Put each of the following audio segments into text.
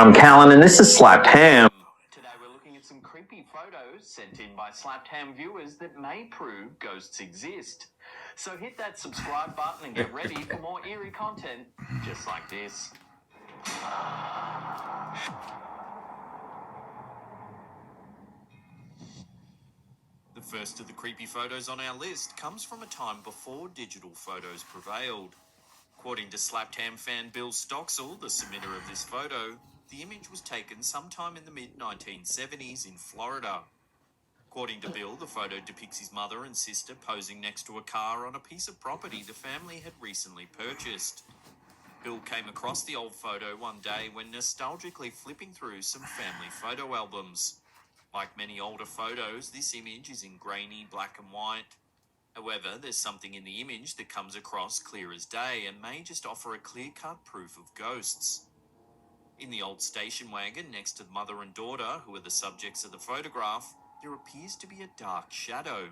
I'm Callan and this is Slapped Ham. Today we're looking at some creepy photos sent in by Slapped Ham viewers that may prove ghosts exist. So hit that subscribe button and get ready for more eerie content just like this. The first of the creepy photos on our list comes from a time before digital photos prevailed. According to Slapped Ham fan Bill Stocksell, the submitter of this photo, the image was taken sometime in the mid-1970s in Florida. According to Bill, the photo depicts his mother and sister posing next to a car on a piece of property the family had recently purchased. Bill came across the old photo one day when nostalgically flipping through some family photo albums. Like many older photos, this image is in grainy black and white. However, there's something in the image that comes across clear as day and may just offer a clear-cut proof of ghosts. In the old station wagon next to the mother and daughter, who are the subjects of the photograph, there appears to be a dark shadow.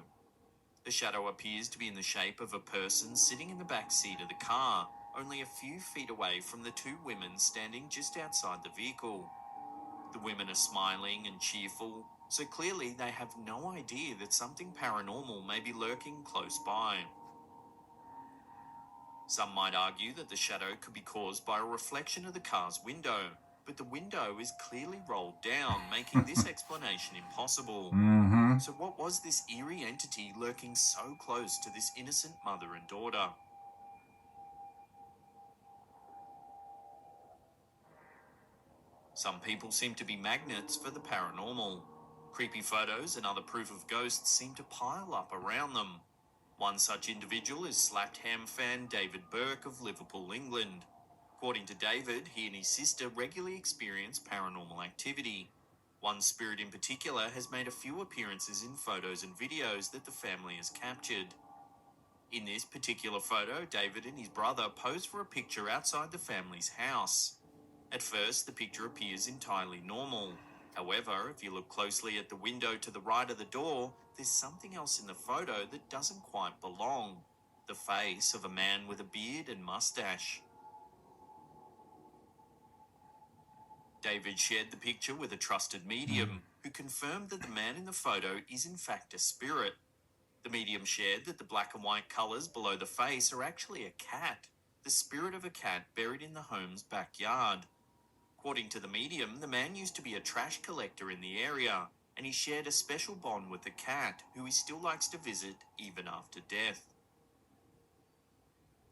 The shadow appears to be in the shape of a person sitting in the back seat of the car, only a few feet away from the two women standing just outside the vehicle. The women are smiling and cheerful, so clearly they have no idea that something paranormal may be lurking close by. Some might argue that the shadow could be caused by a reflection of the car's window, but the window is clearly rolled down, making this explanation impossible. So what was this eerie entity lurking so close to this innocent mother and daughter? Some people seem to be magnets for the paranormal. Creepy photos and other proof of ghosts seem to pile up around them. One such individual is Slapped Ham fan David Burke of Liverpool, England. According to David, he and his sister regularly experience paranormal activity. One spirit in particular has made a few appearances in photos and videos that the family has captured. In this particular photo, David and his brother pose for a picture outside the family's house. At first, the picture appears entirely normal. However, if you look closely at the window to the right of the door, there's something else in the photo that doesn't quite belong. The face of a man with a beard and mustache. David shared the picture with a trusted medium, who confirmed that the man in the photo is in fact a spirit. The medium shared that the black and white colours below the face are actually a cat, the spirit of a cat buried in the home's backyard. According to the medium, the man used to be a trash collector in the area, and he shared a special bond with the cat, who he still likes to visit even after death.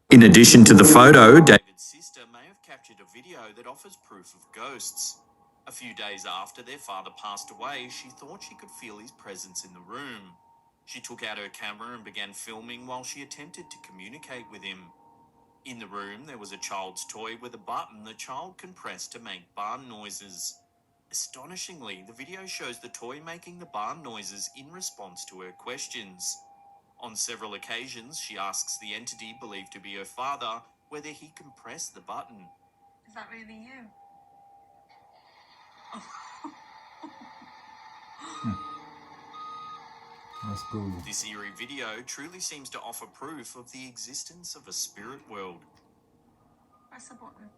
In addition to the photo, David's sister may have captured a video that offers proof of ghosts. A few days after their father passed away, she thought she could feel his presence in the room. She took out her camera and began filming while she attempted to communicate with him. In the room, there was a child's toy with a button the child can press to make barn noises. Astonishingly, the video shows the toy making the barn noises in response to her questions. On several occasions, she asks the entity believed to be her father whether he can press the button. Is that really you? That's cool. This eerie video truly seems to offer proof of the existence of a spirit world. Press the button.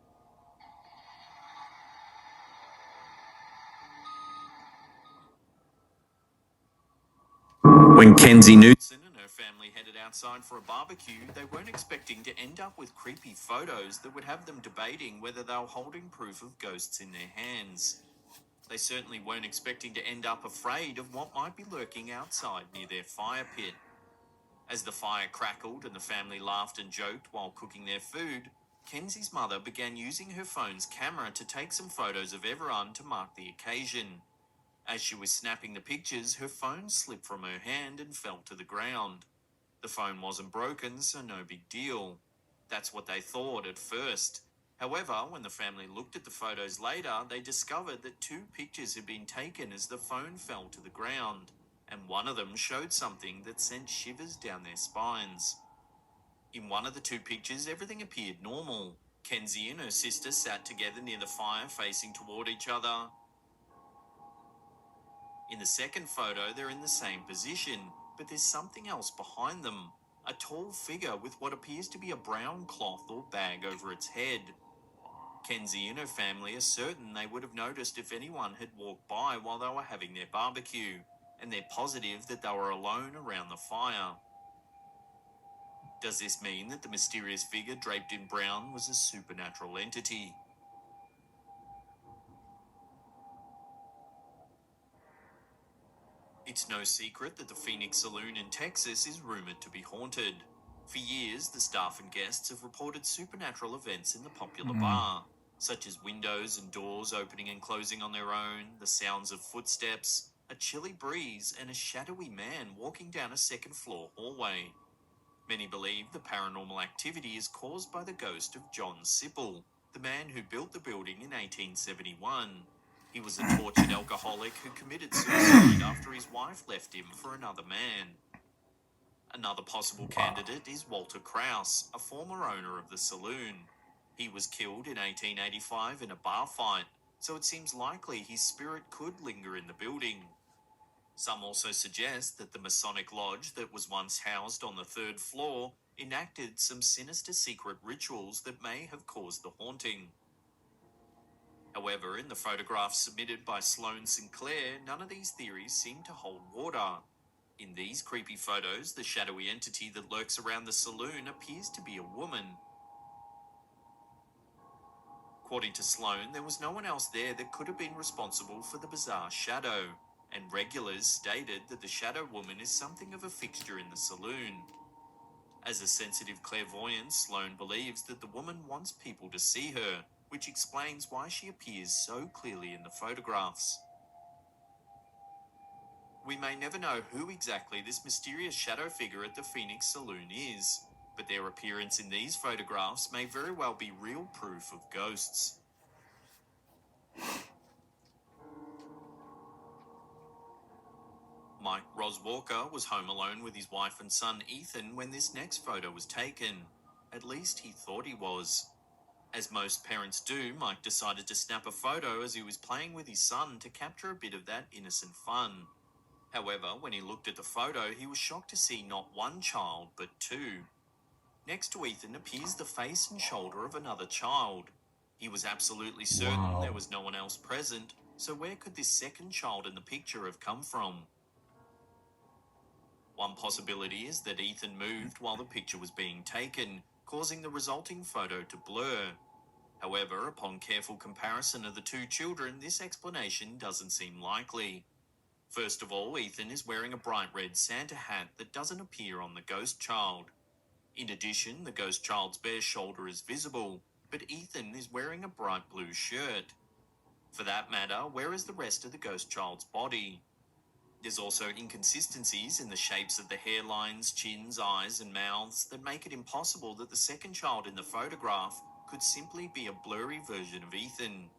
when Kenzie Newton And her family headed outside for a barbecue, they weren't expecting to end up with creepy photos that would have them debating whether they were holding proof of ghosts in their hands. They certainly weren't expecting to end up afraid of what might be lurking outside near their fire pit. As the fire crackled and the family laughed and joked while cooking their food, Kenzie's mother began using her phone's camera to take some photos of everyone to mark the occasion. As she was snapping the pictures, her phone slipped from her hand and fell to the ground. The phone wasn't broken, so no big deal. That's what they thought at first. However, when the family looked at the photos later, they discovered that two pictures had been taken as the phone fell to the ground, and one of them showed something that sent shivers down their spines. In one of the two pictures, everything appeared normal. Kenzie and her sister sat together near the fire facing toward each other. In the second photo, they're in the same position, but there's something else behind them. A tall figure with what appears to be a brown cloth or bag over its head. Kenzie and her family are certain they would have noticed if anyone had walked by while they were having their barbecue, and they're positive that they were alone around the fire. Does this mean that the mysterious figure draped in brown was a supernatural entity? It's no secret that the Phoenix Saloon in Texas is rumored to be haunted. For years, the staff and guests have reported supernatural events in the popular bar, such as windows and doors opening and closing on their own, the sounds of footsteps, a chilly breeze, and a shadowy man walking down a second-floor hallway. Many believe the paranormal activity is caused by the ghost of John Sipple, the man who built the building in 1871. He was a tortured alcoholic who committed suicide after his wife left him for another man. Another possible candidate is Walter Krause, a former owner of the saloon. He was killed in 1885 in a bar fight, so it seems likely his spirit could linger in the building. Some also suggest that the Masonic Lodge that was once housed on the third floor enacted some sinister secret rituals that may have caused the haunting. However, in the photographs submitted by Sloan Sinclair, none of these theories seem to hold water. In these creepy photos, the shadowy entity that lurks around the saloon appears to be a woman. According to Sloan, there was no one else there that could have been responsible for the bizarre shadow, and regulars stated that the shadow woman is something of a fixture in the saloon. As a sensitive clairvoyant, Sloan believes that the woman wants people to see her, which explains why she appears so clearly in the photographs. We may never know who exactly this mysterious shadow figure at the Phoenix Saloon is, but their appearance in these photographs may very well be real proof of ghosts. Mike Roswalker was home alone with his wife and son Ethan when this next photo was taken. At least he thought he was. As most parents do, Mike decided to snap a photo as he was playing with his son to capture a bit of that innocent fun. However, when he looked at the photo, he was shocked to see not one child, but two. Next to Ethan appears the face and shoulder of another child. He was absolutely certain there was no one else present, so where could this second child in the picture have come from? One possibility is that Ethan moved while the picture was being taken, causing the resulting photo to blur. However, upon careful comparison of the two children, this explanation doesn't seem likely. First of all, Ethan is wearing a bright red Santa hat that doesn't appear on the ghost child. In addition, the ghost child's bare shoulder is visible, but Ethan is wearing a bright blue shirt. For that matter, where is the rest of the ghost child's body? There's also inconsistencies in the shapes of the hairlines, chins, eyes, and mouths that make it impossible that the second child in the photograph could simply be a blurry version of Ethan.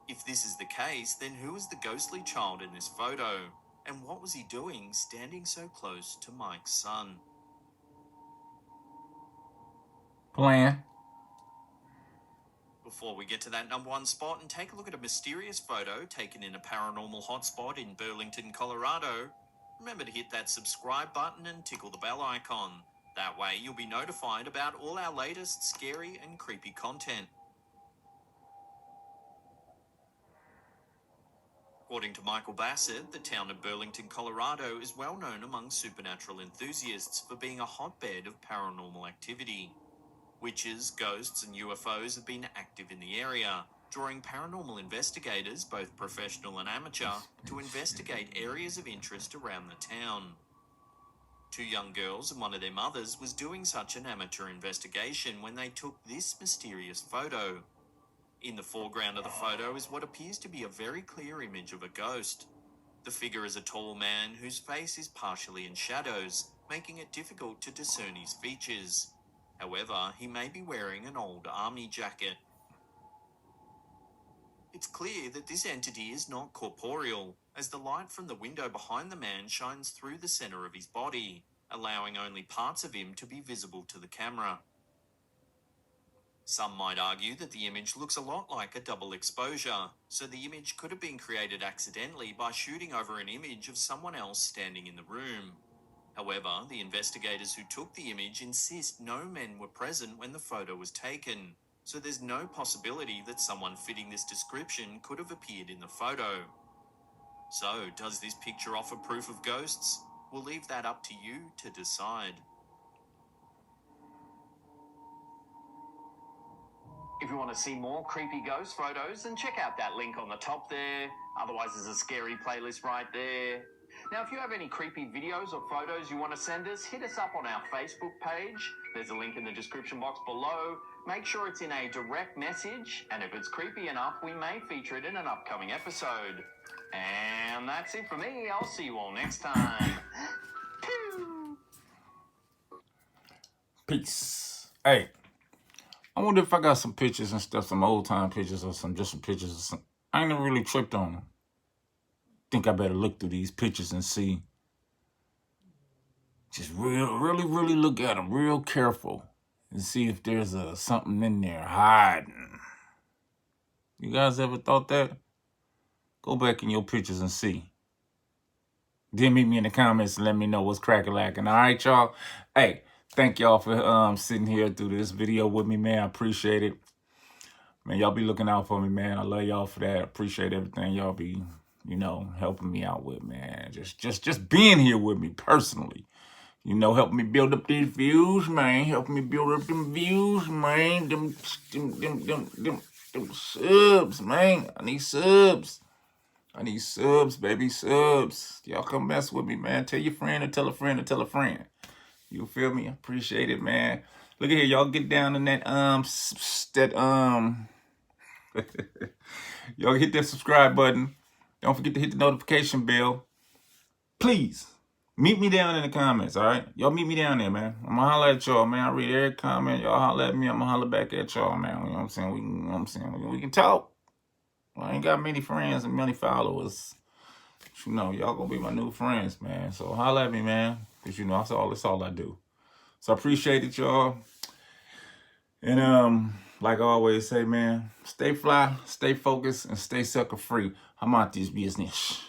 If this is the case, then who is the ghostly child in this photo? And what was he doing standing so close to Mike's son? Plan. Before we get to that number one spot and take a look at a mysterious photo taken in a paranormal hotspot in Burlington, Colorado, remember to hit that subscribe button and tickle the bell icon. That way you'll be notified about all our latest scary and creepy content. According to Michael Bassett, the town of Burlington, Colorado is well known among supernatural enthusiasts for being a hotbed of paranormal activity. Witches, ghosts, and UFOs have been active in the area, drawing paranormal investigators, both professional and amateur, to investigate areas of interest around the town. Two young girls and one of their mothers was doing such an amateur investigation when they took this mysterious photo. In the foreground of the photo is what appears to be a very clear image of a ghost. The figure is a tall man whose face is partially in shadows, making it difficult to discern his features. However, he may be wearing an old army jacket. It's clear that this entity is not corporeal, as the light from the window behind the man shines through the center of his body, allowing only parts of him to be visible to the camera. Some might argue that the image looks a lot like a double exposure, so the image could have been created accidentally by shooting over an image of someone else standing in the room. However, the investigators who took the image insist no men were present when the photo was taken, so there's no possibility that someone fitting this description could have appeared in the photo. So, does this picture offer proof of ghosts? We'll leave that up to you to decide. If you want to see more creepy ghost photos, then check out that link on the top there. Otherwise, there's a scary playlist right there. Now, if you have any creepy videos or photos you want to send us, hit us up on our Facebook page. There's a link in the description box below. Make sure it's in a direct message, and if it's creepy enough, we may feature it in an upcoming episode. And that's it for me. I'll see you all next time. Peace. Hey, I wonder if I got some pictures and stuff, some old time pictures or some pictures or something. I ain't never really tripped on them. Think I better look through these pictures and see. Just really look at them real careful and see if there's something in there hiding. You guys ever thought that? Go back in your pictures and see. Then meet me in the comments and let me know what's crack-a-lacking. All right, y'all? Hey, thank y'all for sitting here through this video with me, man. I appreciate it. Man, y'all be looking out for me, man. I love y'all for that. I appreciate everything y'all be, helping me out with, man. Just being here with me personally. Helping me build up these views, man. Helping me build up them views, man. Them subs, man. I need subs. I need subs, baby, subs. Y'all come mess with me, man. Tell your friend or tell a friend or tell a friend. You feel me? Appreciate it, man. Look at here, y'all get down in that y'all hit that subscribe button. Don't forget to hit the notification bell. Please, meet me down in the comments, all right? Y'all meet me down there, man. I'm gonna holler at y'all, man. I read every comment. Y'all holler at me. I'm gonna holler back at y'all, man. You know what I'm saying? We can talk. I ain't got many friends and many followers. Y'all gonna be my new friends, man. So holler at me, man. Because that's all I do. So I appreciate it, y'all. And like I always say, man, stay fly, stay focused, and stay sucker free. I'm out this business.